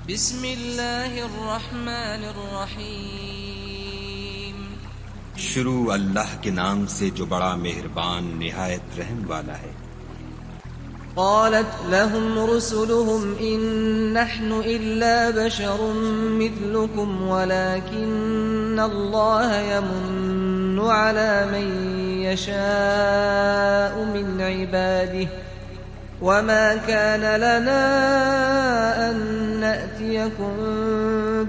بسم اللہ الرحمن الرحیم شروع اللہ کے نام سے جو بڑا مہربان نہایت رحم والا ہے۔ قالت لهم رسلهم إن نحن إلا بشر مثلكم ولكن الله يمن على من يشاء من عباده وما كان لنا أن نأتيكم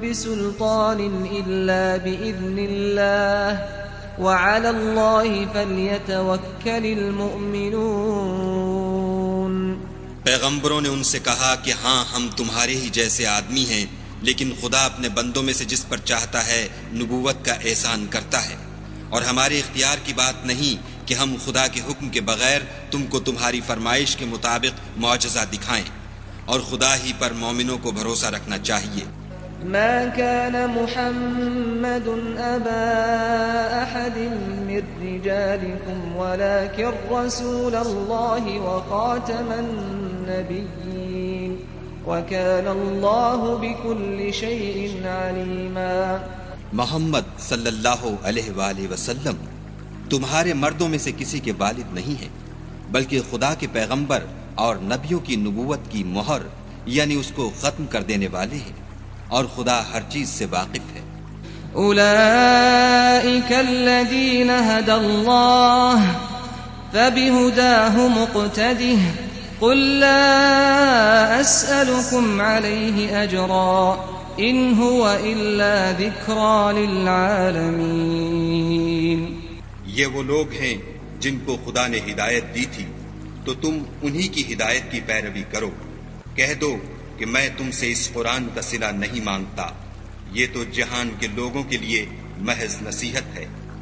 بسلطان إلا بإذن الله وعلى الله فليتوكل المؤمنون۔ پیغمبروں نے ان سے کہا کہ ہاں ہم تمہارے ہی جیسے آدمی ہیں، لیکن خدا اپنے بندوں میں سے جس پر چاہتا ہے نبوت کا احسان کرتا ہے، اور ہمارے اختیار کی بات نہیں کہ ہم خدا کے حکم کے بغیر تم کو تمہاری فرمائش کے مطابق معجزہ دکھائیں، اور خدا ہی پر مومنوں کو بھروسہ رکھنا چاہیے۔ ما كان محمد أبا أحد من رجالكم ولكن رسول الله وخاتم النبيين وكان الله بكل شيء عليما۔ محمد صلی اللہ علیہ وآلہ وسلم تمہارے مردوں میں سے کسی کے والد نہیں ہیں، بلکہ خدا کے پیغمبر اور نبیوں کی نبوت کی مہر یعنی اس کو ختم کر دینے والے ہیں، اور خدا ہر چیز سے واقف ہے۔ اولئک الذین ھدی اللہ فبہداہ مقتدہ قل لا اسألکم علیہ اجرا ان هو الا ذکری للعالمین۔ یہ وہ لوگ ہیں جن کو خدا نے ہدایت دی تھی، تو تم انہی کی ہدایت کی پیروی کرو۔ کہہ دو کہ میں تم سے اس قرآن کا صلہ نہیں مانگتا، یہ تو جہان کے لوگوں کے لیے محض نصیحت ہے۔